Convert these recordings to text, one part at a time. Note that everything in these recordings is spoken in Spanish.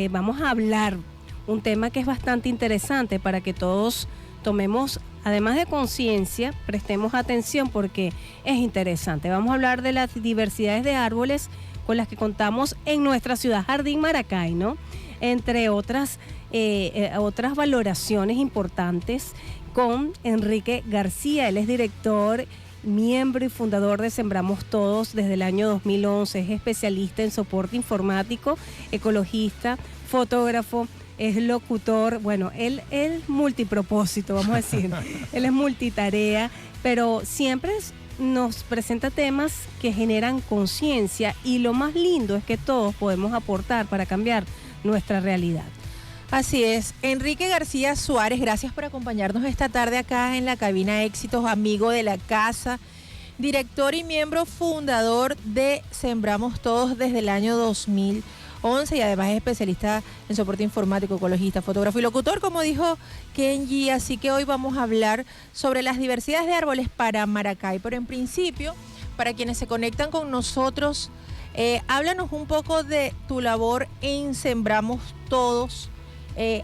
vamos a hablar un tema que es bastante interesante para que todos tomemos, además de conciencia, prestemos atención porque es interesante. Vamos a hablar de las diversidades de árboles con las que contamos en nuestra ciudad Jardín Maracay, ¿no? Entre otras valoraciones importantes con Enrique García. Él es director, miembro y fundador de Sembramos Todos desde el año 2011. Es especialista en soporte informático, ecologista, fotógrafo, es locutor. Bueno, él es multipropósito, vamos a decir. Él es multitarea, pero siempre nos presenta temas que generan conciencia y lo más lindo es que todos podemos aportar para cambiar nuestra realidad. Así es. Enrique García Suárez, gracias por acompañarnos esta tarde acá en la cabina Éxitos, amigo de la casa, director y miembro fundador de Sembramos Todos desde el año 2011 y además es especialista en soporte informático, ecologista, fotógrafo y locutor, como dijo Kenji. Así que hoy vamos a hablar sobre las diversidades de árboles para Maracay. Pero en principio, para quienes se conectan con nosotros, háblanos un poco de tu labor en Sembramos Todos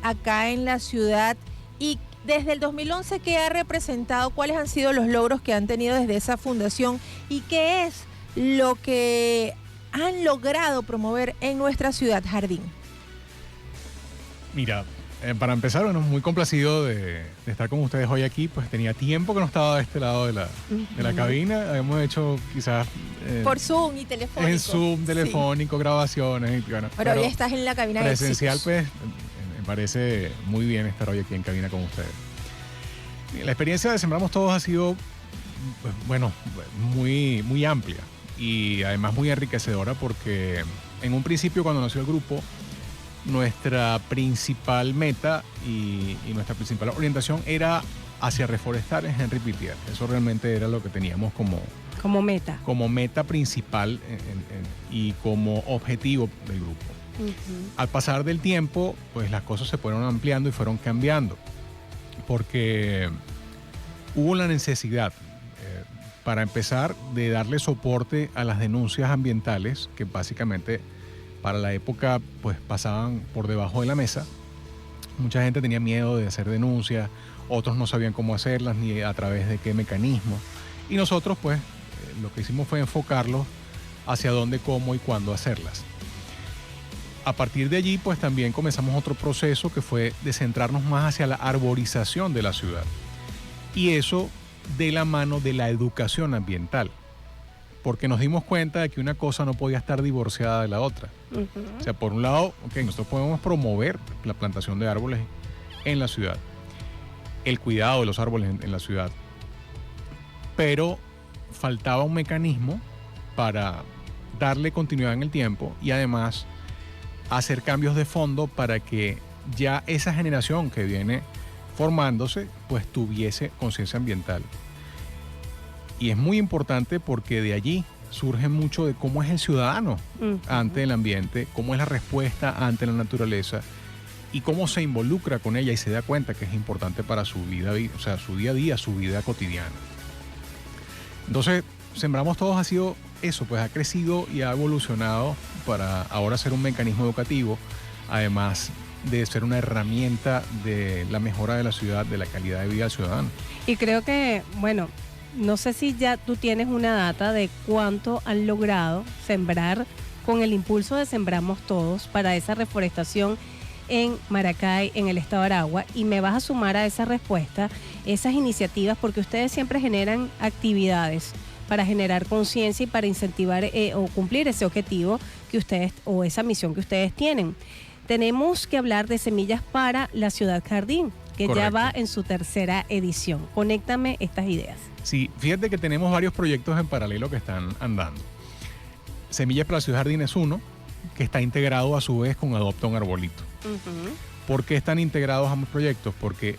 acá en la ciudad y desde el 2011, ¿qué ha representado? ¿Cuáles han sido los logros que han tenido desde esa fundación? ¿Y qué es lo que han logrado promover en nuestra ciudad Jardín? Mira, para empezar, bueno, muy complacido de estar con ustedes hoy aquí. Pues tenía tiempo que no estaba de este lado de la cabina. Habíamos hecho quizás... por Zoom y telefónico. En Zoom, telefónico, sí. Grabaciones. Y, bueno, pero hoy estás en la cabina presencial, pues... Me parece muy bien estar hoy aquí en cabina con ustedes. La experiencia de Sembramos Todos ha sido, pues, bueno, muy amplia y además muy enriquecedora porque en un principio, cuando nació el grupo, nuestra principal meta y nuestra principal orientación era hacia reforestar en Henry Pittier. Eso realmente era lo que teníamos como meta. Como meta principal y como objetivo del grupo. Al pasar del tiempo, pues las cosas se fueron ampliando y fueron cambiando, porque hubo la necesidad, para empezar, de darle soporte a las denuncias ambientales que básicamente para la época pues pasaban por debajo de la mesa. Mucha gente tenía miedo de hacer denuncias, otros no sabían cómo hacerlas ni a través de qué mecanismo, y nosotros pues lo que hicimos fue enfocarlos hacia dónde, cómo y cuándo hacerlas. A partir de allí, pues también comenzamos otro proceso que fue de centrarnos más hacia la arborización de la ciudad. Y eso de la mano de la educación ambiental. Porque nos dimos cuenta de que una cosa no podía estar divorciada de la otra. O sea, por un lado, nosotros podemos promover la plantación de árboles en la ciudad, el cuidado de los árboles en la ciudad. Pero faltaba un mecanismo para darle continuidad en el tiempo y además hacer cambios de fondo para que ya esa generación que viene formándose pues tuviese conciencia ambiental. Y es muy importante porque de allí surge mucho de cómo es el ciudadano ante el ambiente, cómo es la respuesta ante la naturaleza y cómo se involucra con ella y se da cuenta que es importante para su vida, o sea, su día a día, su vida cotidiana. Entonces, Sembramos Todos ha sido eso, pues ha crecido y ha evolucionado para ahora ser un mecanismo educativo, además de ser una herramienta de la mejora de la ciudad, de la calidad de vida del ciudadano. Y creo que, bueno, no sé si ya tú tienes una data de cuánto han logrado sembrar con el impulso de Sembramos Todos para esa reforestación en Maracay, en el estado de Aragua, y me vas a sumar a esa respuesta, esas iniciativas, porque ustedes siempre generan actividades para generar conciencia y para incentivar o cumplir ese objetivo que ustedes o esa misión que ustedes tienen. Tenemos que hablar de Semillas para la Ciudad Jardín, que Correcto. Ya va en su tercera edición. Conéctame estas ideas. Sí, fíjate que tenemos varios proyectos en paralelo que están andando. Semillas para la Ciudad Jardín es uno, que está integrado a su vez con Adopta un Arbolito. ¿Por qué están integrados ambos proyectos? Porque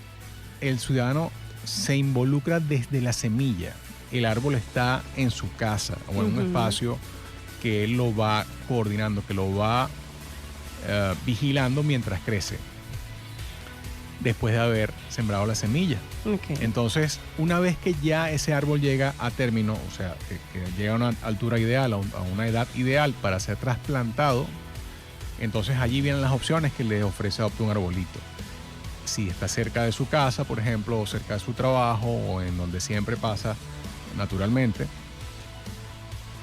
el ciudadano se involucra desde la semilla. El árbol está en su casa o en un espacio que él lo va coordinando, que lo va vigilando mientras crece, después de haber sembrado la semilla. Entonces, una vez que ya ese árbol llega a término, o sea, que llega a una altura ideal, a una edad ideal para ser trasplantado, Entonces allí vienen las opciones que le ofrece Adopta un Arbolito. Si está cerca de su casa, por ejemplo, o cerca de su trabajo, o en donde siempre pasa naturalmente,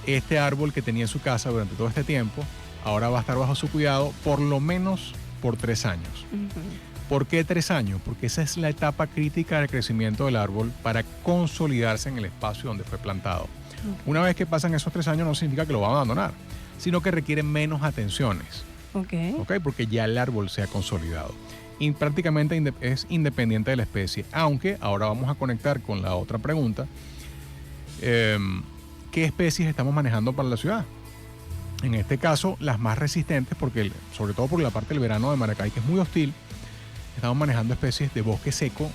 este árbol que tenía en su casa durante todo este tiempo, ahora va a estar bajo su cuidado por lo menos por 3 años. ¿Por qué 3 años? Porque esa es la etapa crítica del crecimiento del árbol para consolidarse en el espacio donde fue plantado. Una vez que pasan esos 3 años no significa que lo va a abandonar, sino que requiere menos atenciones. ¿Ok? Porque ya el árbol se ha consolidado. Y prácticamente es independiente de la especie. Aunque ahora vamos a conectar con la otra pregunta. ¿Qué especies estamos manejando para la ciudad? En este caso, las más resistentes, porque sobre todo por la parte del verano de Maracay, que es muy hostil, estamos manejando especies de bosque seco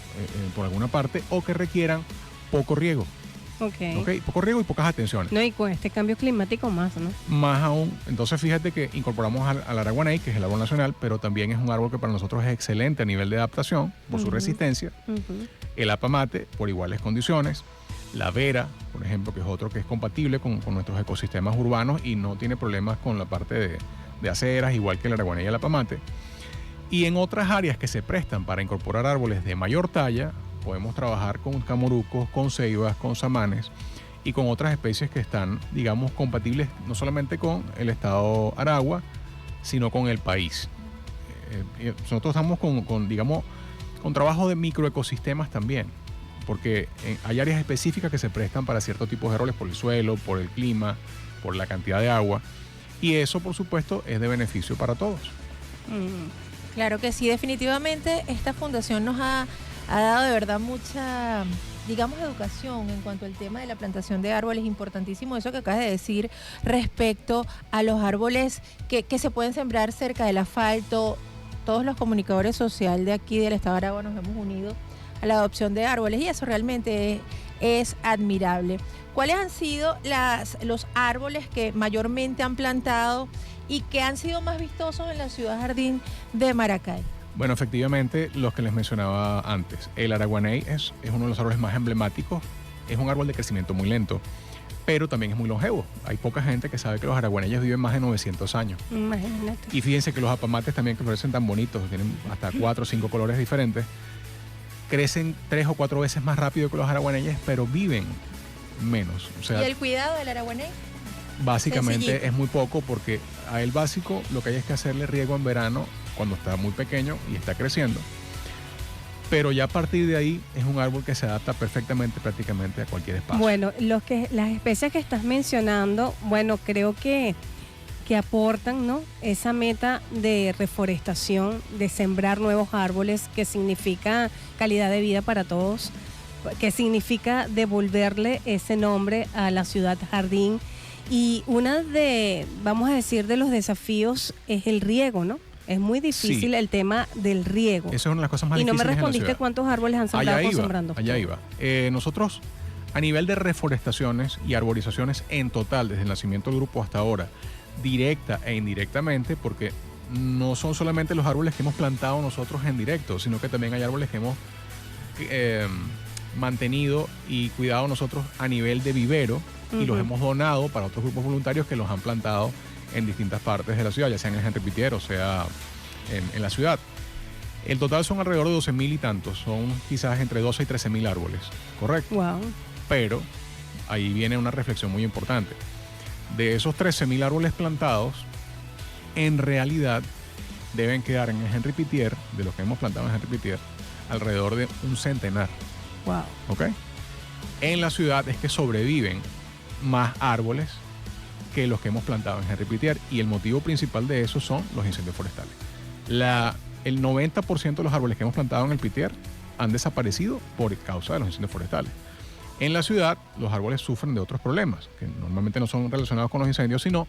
por alguna parte o que requieran poco riego. Poco riego y pocas atenciones. No, y con este cambio climático más, ¿no? Más aún. Entonces fíjate que incorporamos al araguaney, que es el árbol nacional, pero también es un árbol que para nosotros es excelente a nivel de adaptación por su resistencia. El apamate, por iguales condiciones. La vera, por ejemplo, que es otro que es compatible con nuestros ecosistemas urbanos y no tiene problemas con la parte de aceras, igual que el araguaney y el apamate. Y en otras áreas que se prestan para incorporar árboles de mayor talla, podemos trabajar con camorucos, con ceibas, con samanes y con otras especies que están, digamos, compatibles no solamente con el estado Aragua, sino con el país. Nosotros estamos con trabajo de microecosistemas también, porque hay áreas específicas que se prestan para ciertos tipos de árboles por el suelo, por el clima, por la cantidad de agua, y eso, por supuesto, es de beneficio para todos. Claro que sí, definitivamente esta fundación nos ha dado de verdad mucha, digamos, educación en cuanto al tema de la plantación de árboles. Importantísimo eso que acabas de decir respecto a los árboles que se pueden sembrar cerca del asfalto. Todos los comunicadores sociales de aquí del estado de Aragua nos hemos unido a la adopción de árboles y eso realmente es admirable. ¿Cuáles han sido los árboles que mayormente han plantado y que han sido más vistosos en la ciudad jardín de Maracay? Bueno, efectivamente, los que les mencionaba antes. El araguaney es uno de los árboles más emblemáticos. Es un árbol de crecimiento muy lento, pero también es muy longevo. Hay poca gente que sabe que los araguaneyes viven más de 900 años. Imagínate. Y fíjense que los apamates también, que florecen tan bonitos, tienen hasta 4 o 5 colores diferentes, crecen 3 o 4 veces más rápido que los araguaneyes, pero viven menos. O sea, ¿y el cuidado del araguaney? Básicamente Sencillito. es muy poco, porque a él básico lo que hay es que hacerle riego en verano cuando está muy pequeño y está creciendo. Pero ya a partir de ahí es un árbol que se adapta perfectamente prácticamente a cualquier espacio. Bueno, las especies que estás mencionando, bueno, creo que aportan, ¿no?, esa meta de reforestación, de sembrar nuevos árboles, que significa calidad de vida para todos, que significa devolverle ese nombre a la ciudad jardín. Y vamos a decir, de los desafíos es el riego, ¿no? Es muy difícil el tema del riego. Eso es una de las cosas más difíciles. Y no me difíciles respondiste cuántos árboles han sembrado Sembrando. Allá iba. Nosotros, a nivel de reforestaciones y arborizaciones en total, desde el nacimiento del grupo hasta ahora, directa e indirectamente, porque no son solamente los árboles que hemos plantado nosotros en directo, sino que también hay árboles que hemos mantenido y cuidado nosotros a nivel de vivero y los hemos donado para otros grupos voluntarios que los han plantado en distintas partes de la ciudad, ya sea en el Henry Pittier o sea en la ciudad. El total son alrededor de 12,000 y tantos, son quizás entre 12 y 13,000 árboles, ¿correcto? Wow. Pero ahí viene una reflexión muy importante. De esos 13,000 árboles plantados, en realidad deben quedar en el Henry Pittier, de los que hemos plantado en el Henry Pittier, alrededor de un centenar. Wow. ¿Ok? En la ciudad es que sobreviven más árboles que los que hemos plantado en Henry Pittier, y el motivo principal de eso son los incendios forestales. El 90% de los árboles que hemos plantado en el Pittier han desaparecido por causa de los incendios forestales. En la ciudad, los árboles sufren de otros problemas, que normalmente no son relacionados con los incendios, sino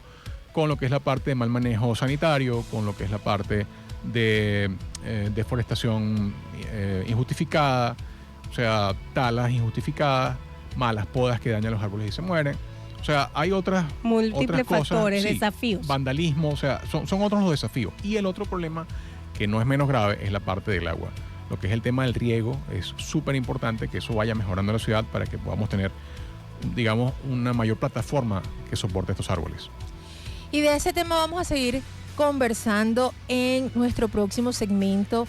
con lo que es la parte de mal manejo sanitario, con lo que es la parte de deforestación injustificada, o sea, talas injustificadas, malas podas que dañan los árboles y se mueren. O sea, hay múltiples cosas, factores, sí, desafíos. Vandalismo, o sea, son otros los desafíos. Y el otro problema, que no es menos grave, es la parte del agua. Lo que es el tema del riego, es súper importante que eso vaya mejorando la ciudad para que podamos tener, digamos, una mayor plataforma que soporte estos árboles. Y de ese tema vamos a seguir conversando en nuestro próximo segmento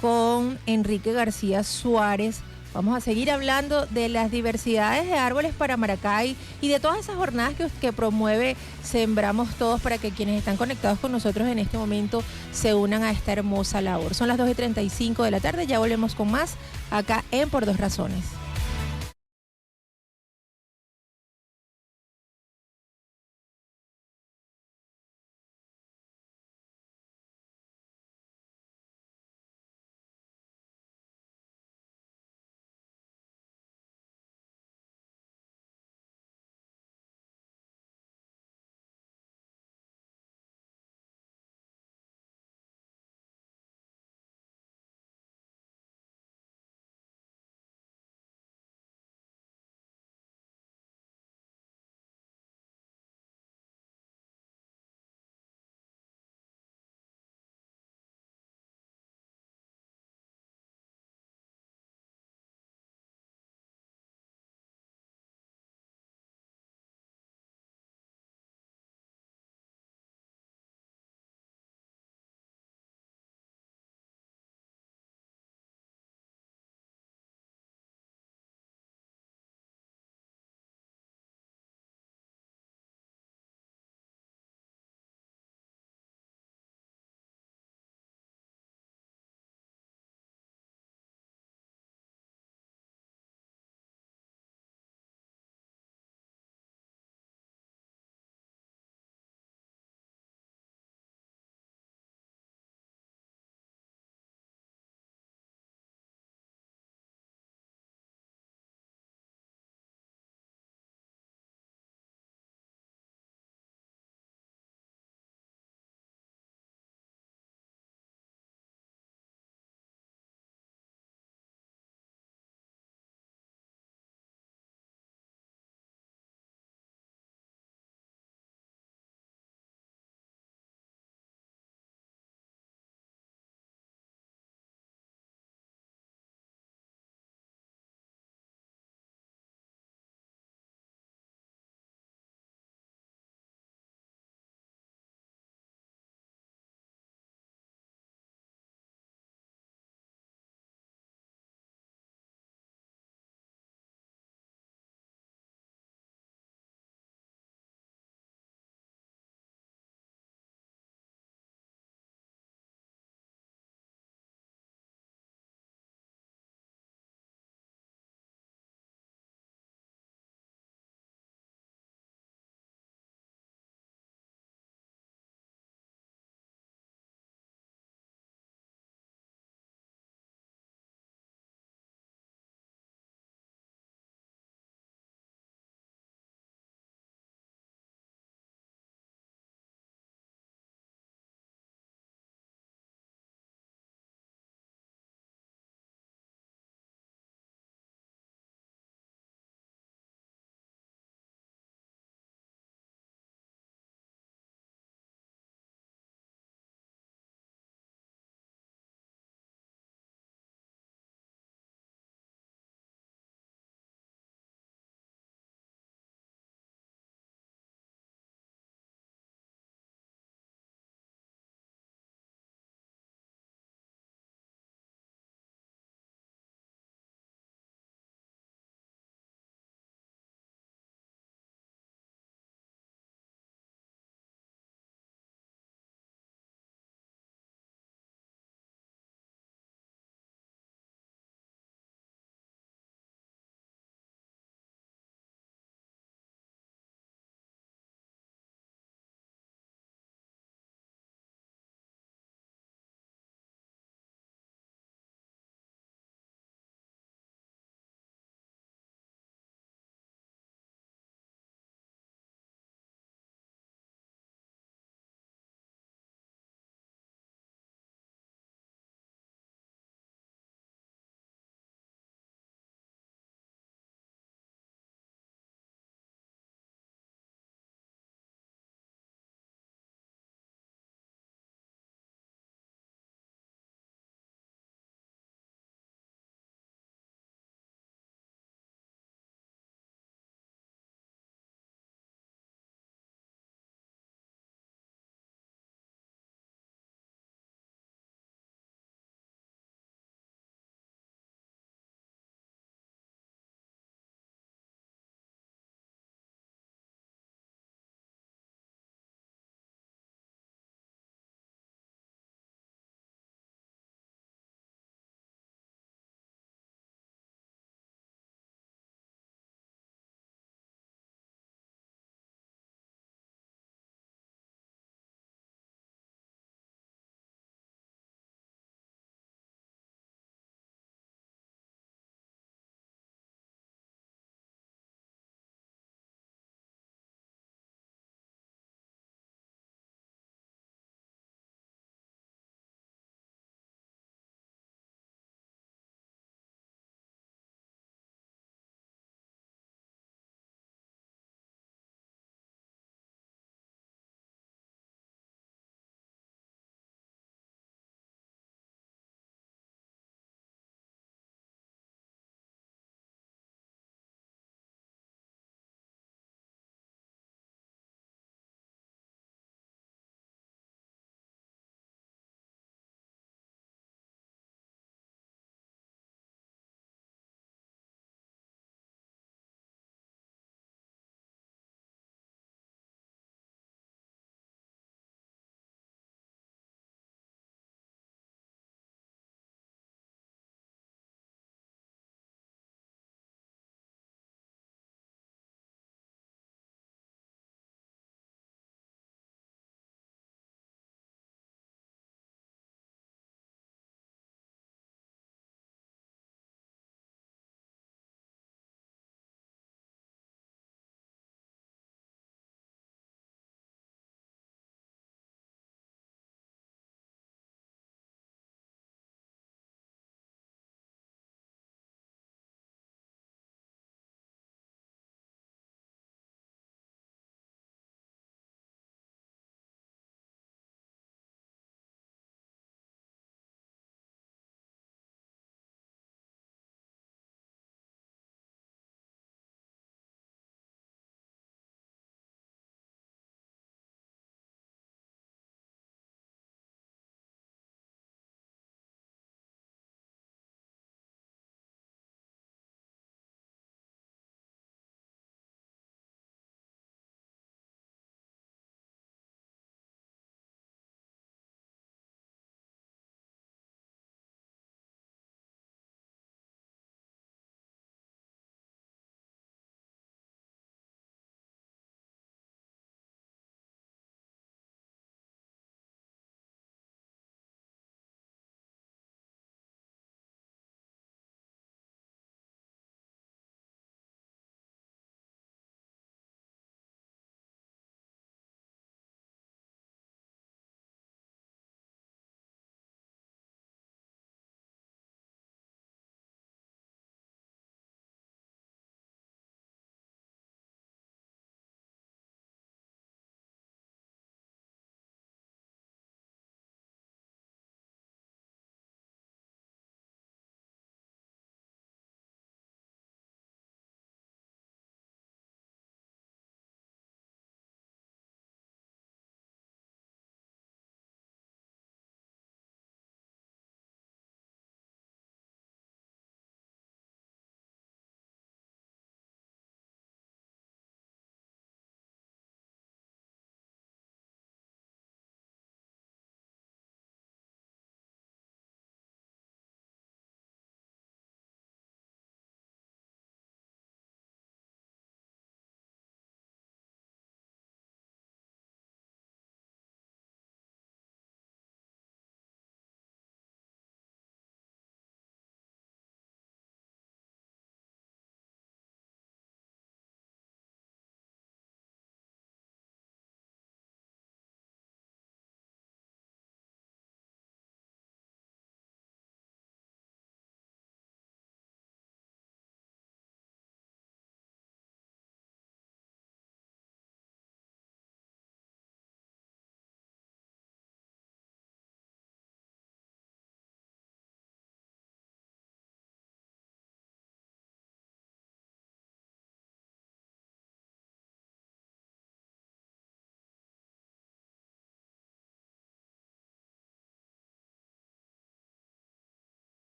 con Enrique García Suárez. Vamos a seguir hablando de las diversidades de árboles para Maracay y de todas esas jornadas que promueve Sembramos Todos para que quienes están conectados con nosotros en este momento se unan a esta hermosa labor. Son las 2:35 de la tarde, ya volvemos con más acá en Por Dos Razones.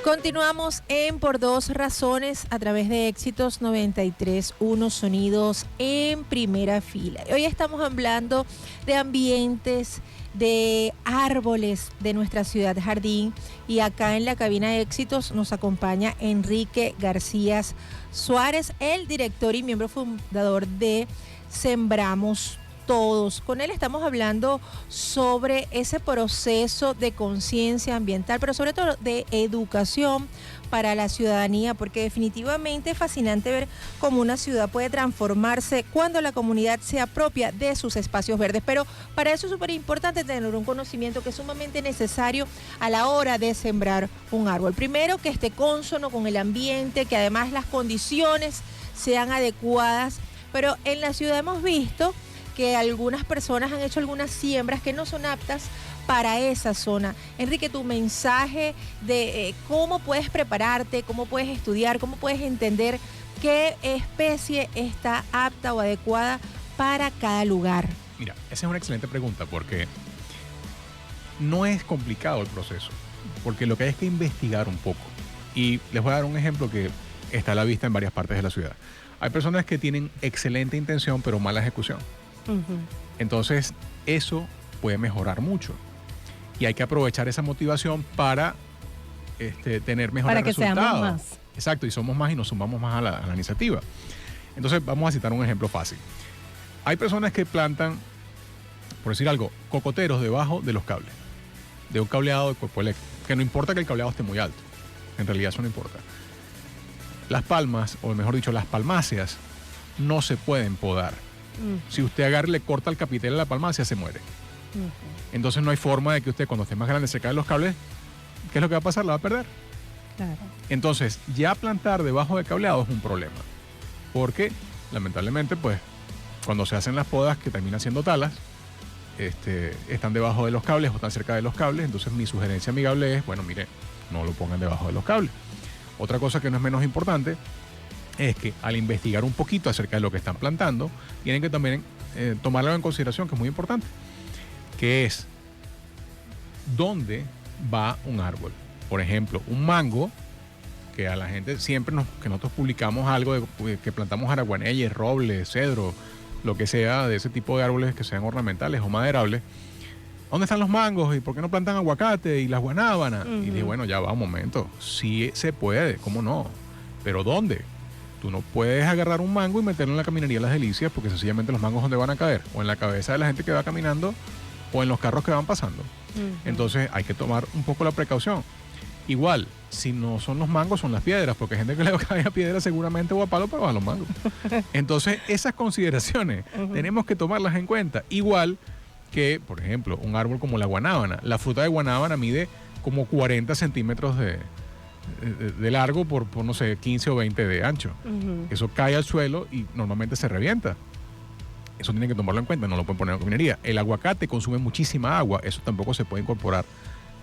Continuamos en Por Dos Razones a través de Éxitos 93.1 Sonidos en primera fila. Hoy estamos hablando de ambientes, de árboles de nuestra ciudad jardín, y acá en la cabina de Éxitos nos acompaña Enrique García Suárez, el director y miembro fundador de Sembramos Todos. Con él estamos hablando sobre ese proceso de conciencia ambiental, pero sobre todo de educación para la ciudadanía, porque definitivamente es fascinante ver cómo una ciudad puede transformarse cuando la comunidad se apropia de sus espacios verdes. Pero para eso es súper importante tener un conocimiento que es sumamente necesario a la hora de sembrar un árbol. Primero, que esté cónsono con el ambiente, que además las condiciones sean adecuadas. Pero en la ciudad hemos visto que algunas personas han hecho algunas siembras que no son aptas para esa zona. Enrique, tu mensaje de cómo puedes prepararte, cómo puedes estudiar, cómo puedes entender qué especie está apta o adecuada para cada lugar. Mira, esa es una excelente pregunta porque no es complicado el proceso, porque lo que hay es que investigar un poco. Y les voy a dar un ejemplo que está a la vista en varias partes de la ciudad. Hay personas que tienen excelente intención pero mala ejecución. Entonces, eso puede mejorar mucho. Y hay que aprovechar esa motivación para tener mejores resultados. Para que seamos más. Exacto, y somos más y nos sumamos más a la iniciativa. Entonces, vamos a citar un ejemplo fácil. Hay personas que plantan, por decir algo, cocoteros debajo de los cables, de un cableado de cuerpo eléctrico, que no importa que el cableado esté muy alto. En realidad eso no importa. Las palmas, o mejor dicho, las palmáceas, no se pueden podar. Si usted agarra y le corta el capitel a la palmácea, se muere. Entonces no hay forma de que usted, cuando esté más grande, se caen los cables. ¿Qué es lo que va a pasar? La va a perder. Claro. Entonces, ya plantar debajo de cableado es un problema. Porque, lamentablemente, pues, cuando se hacen las podas, que terminan siendo talas, están debajo de los cables o están cerca de los cables. Entonces, mi sugerencia amigable es, bueno, mire, no lo pongan debajo de los cables. Otra cosa que no es menos importante es que al investigar un poquito acerca de lo que están plantando, tienen que también tomarlo en consideración, que es muy importante, que es dónde va un árbol. Por ejemplo, un mango, que a la gente siempre que nosotros publicamos algo de que plantamos araguaneyes, robles, cedro, lo que sea de ese tipo de árboles que sean ornamentales o maderables. ¿Dónde están los mangos? ¿Y por qué no plantan aguacate y las guanábanas? Y dije, bueno, ya va un momento. Sí se puede, ¿cómo no? ¿Pero dónde? Tú no puedes agarrar un mango y meterlo en la caminería de Las Delicias, porque sencillamente los mangos ¿dónde van a caer? O en la cabeza de la gente que va caminando o en los carros que van pasando. Entonces hay que tomar un poco la precaución. Igual, si no son los mangos, son las piedras, porque hay gente que le cae a piedra seguramente o a palo para bajar los mangos. Entonces esas consideraciones tenemos que tomarlas en cuenta. Igual que, por ejemplo, un árbol como la guanábana. La fruta de guanábana mide como 40 centímetros de largo por, no sé, 15 o 20 de ancho. Eso cae al suelo y normalmente se revienta. Eso tienen que tomarlo en cuenta, no lo pueden poner en caminería. El aguacate consume muchísima agua, eso tampoco se puede incorporar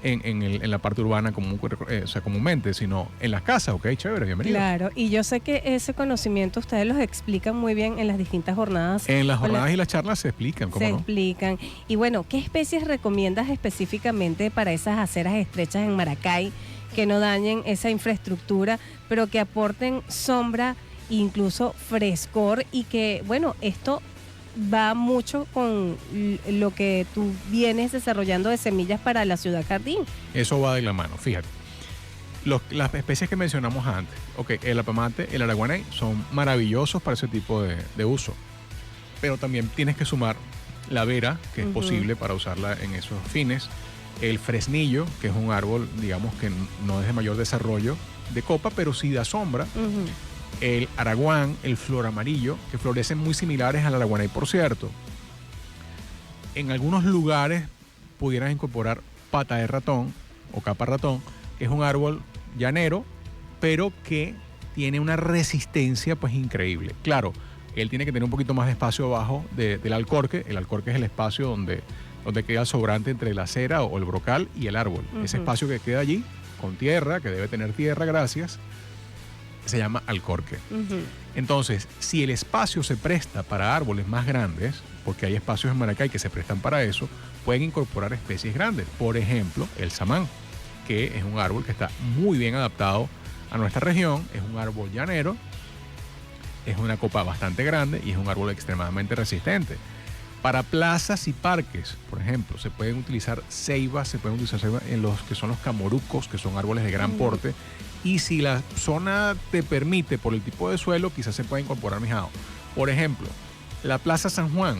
en la parte urbana comúnmente, sino en las casas. Ok, chévere, bienvenido. Claro, y yo sé que ese conocimiento ustedes los explican muy bien en las distintas jornadas. En las jornadas y las charlas se explican, ¿cómo no? Se explican. Y bueno, ¿qué especies recomiendas específicamente para esas aceras estrechas en Maracay, que no dañen esa infraestructura, pero que aporten sombra e incluso frescor, y que, bueno, esto va mucho con lo que tú vienes desarrollando de semillas para la ciudad jardín? Eso va de la mano, fíjate. Las especies que mencionamos antes, el apamate, el araguaney, son maravillosos para ese tipo de uso, pero también tienes que sumar la vera, que es posible para usarla en esos fines. El fresnillo, que es un árbol, digamos, que no es de mayor desarrollo de copa, pero sí da sombra. El araguán, el flor amarillo, que florecen muy similares al araguaney, por cierto. En algunos lugares pudieras incorporar pata de ratón o capa ratón, que es un árbol llanero, pero que tiene una resistencia pues increíble. Claro, él tiene que tener un poquito más de espacio abajo del alcorque. El alcorque es el espacio donde queda el sobrante entre la acera o el brocal y el árbol. Ese espacio que queda allí, con tierra, que debe tener tierra, gracias, se llama alcorque. Entonces, si el espacio se presta para árboles más grandes, porque hay espacios en Maracay que se prestan para eso, pueden incorporar especies grandes. Por ejemplo, el samán. que es un árbol que está muy bien adaptado a nuestra región. Es un árbol llanero, es una copa bastante grande y es un árbol extremadamente resistente. Para plazas y parques, por ejemplo, se pueden utilizar ceibas en los que son los camorucos, que son árboles de gran porte. Y si la zona te permite, por el tipo de suelo, quizás se puede incorporar mijao. Por ejemplo, la Plaza San Juan,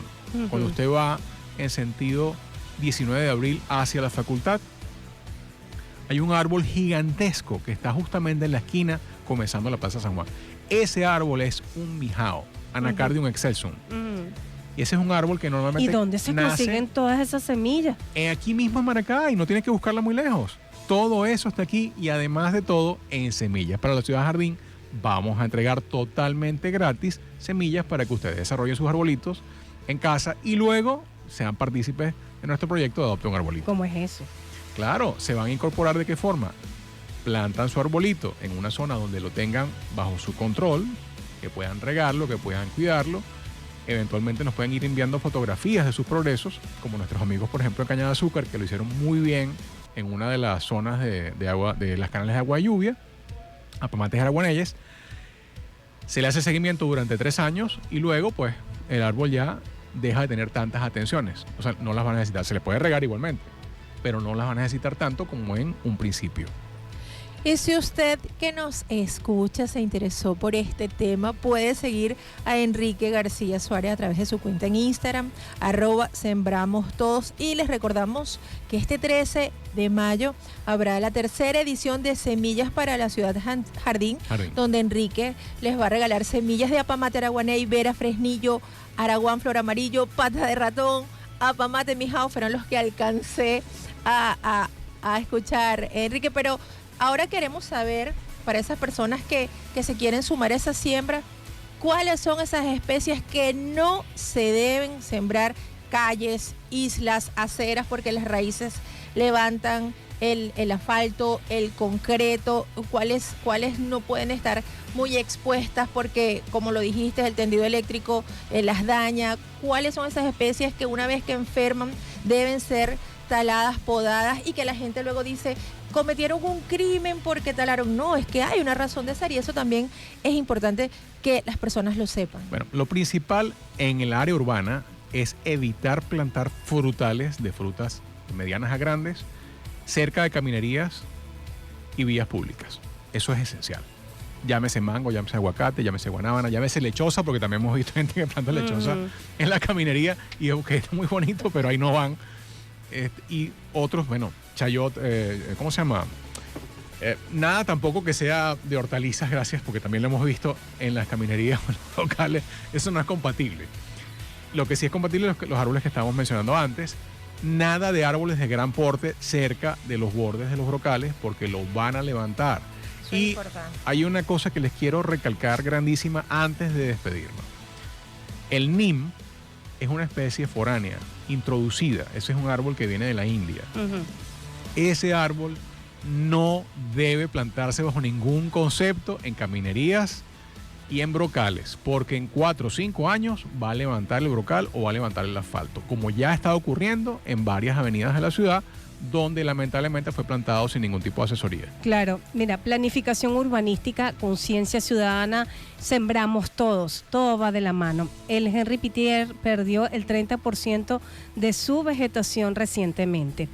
cuando usted va en sentido 19 de abril hacia la facultad, hay un árbol gigantesco que está justamente en la esquina comenzando la Plaza San Juan. Ese árbol es un mijao, Anacardium excelsum. Y ese es un árbol que normalmente ¿Y dónde se consiguen todas esas semillas? Aquí mismo en Maracay, no tienes que buscarla muy lejos. Todo eso está aquí y además de todo en semillas. Para la Ciudad Jardín vamos a entregar totalmente gratis semillas para que ustedes desarrollen sus arbolitos en casa y luego sean partícipes de nuestro proyecto de Adopta un Arbolito. ¿Cómo es eso? Claro, se van a incorporar ¿de qué forma? Plantan su arbolito en una zona donde lo tengan bajo su control, que puedan regarlo, que puedan cuidarlo. Eventualmente nos pueden ir enviando fotografías de sus progresos, como nuestros amigos, por ejemplo, en Cañada de Azúcar, que lo hicieron muy bien en una de las zonas de agua, de las canales de agua de lluvia, Apamates Araguaneyes. Se le hace seguimiento durante 3 años y luego, pues, el árbol ya deja de tener tantas atenciones. O sea, no las van a necesitar. Se les puede regar igualmente, pero no las van a necesitar tanto como en un principio. Y si usted que nos escucha se interesó por este tema, puede seguir a Enrique García Suárez a través de su cuenta en Instagram, @sembramostodos. Y les recordamos que este 13 de mayo habrá la tercera edición de Semillas para la Ciudad Jardín, donde Enrique les va a regalar semillas de apamate araguaney, vera, fresnillo, araguán, flor amarillo, pata de ratón, apamate mijao. Fueron los que alcancé a escuchar, Enrique, pero ahora queremos saber, para esas personas que se quieren sumar a esa siembra, cuáles son esas especies que no se deben sembrar: calles, islas, aceras, porque las raíces levantan el asfalto, el concreto, cuáles no pueden estar muy expuestas porque, como lo dijiste, el tendido eléctrico las daña. ¿Cuáles son esas especies que una vez que enferman deben ser taladas, podadas, y que la gente luego dice cometieron un crimen porque talaron? No, es que hay una razón de ser y eso también es importante que las personas lo sepan. Bueno, lo principal en el área urbana es evitar plantar frutales de frutas medianas a grandes cerca de caminerías y vías públicas. Eso es esencial. Llámese mango, llámese aguacate, llámese guanábana, llámese lechosa, porque también hemos visto gente que planta lechosa en la caminería y es okay, está muy bonito, pero ahí no van. Y otros, bueno, chayot, ¿cómo se llama? Nada tampoco que sea de hortalizas, gracias, porque también lo hemos visto en las caminerías locales. Eso no es compatible. Lo que sí es compatible es los árboles que estábamos mencionando antes. Nada de árboles de gran porte cerca de los bordes de los brocales porque los van a levantar. Eso y es importante. Hay una cosa que les quiero recalcar grandísima antes de despedirnos. El nim es una especie foránea, introducida. Ese es un árbol que viene de la India. Ese árbol no debe plantarse bajo ningún concepto en caminerías y en brocales, porque en 4 o 5 años va a levantar el brocal o va a levantar el asfalto, como ya está ocurriendo en varias avenidas de la ciudad, donde lamentablemente fue plantado sin ningún tipo de asesoría. Claro, mira, planificación urbanística, conciencia ciudadana, sembramos todos, todo va de la mano. El Henri Pittier perdió el 30% de su vegetación recientemente.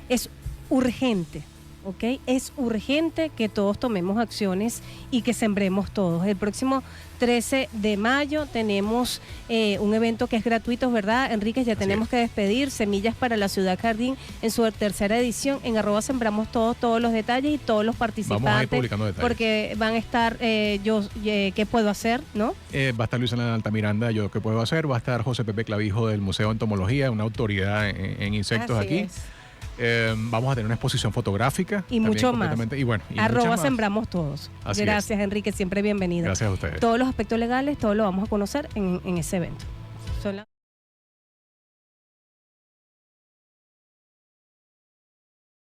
Es urgente, ¿ok? Es urgente que todos tomemos acciones y que sembremos todos. El próximo 13 de mayo tenemos un evento que es gratuito, ¿verdad, Enrique? Ya tenemos que despedir. Semillas para la Ciudad Jardín en su tercera edición. En @sembramos todos los detalles y todos los participantes. Vamos a ir publicando detalles. Porque van a estar ¿qué puedo hacer? ¿No? Va a estar Luisa Altamiranda, yo qué puedo hacer. Va a estar José Pepe Clavijo del Museo de Entomología, una autoridad en insectos Así aquí. es. Vamos a tener una exposición fotográfica. Y mucho más. Y bueno, y @sembramos todos. Así Gracias, Enrique, siempre bienvenido. Gracias a ustedes. Todos los aspectos legales, todo lo vamos a conocer en ese evento.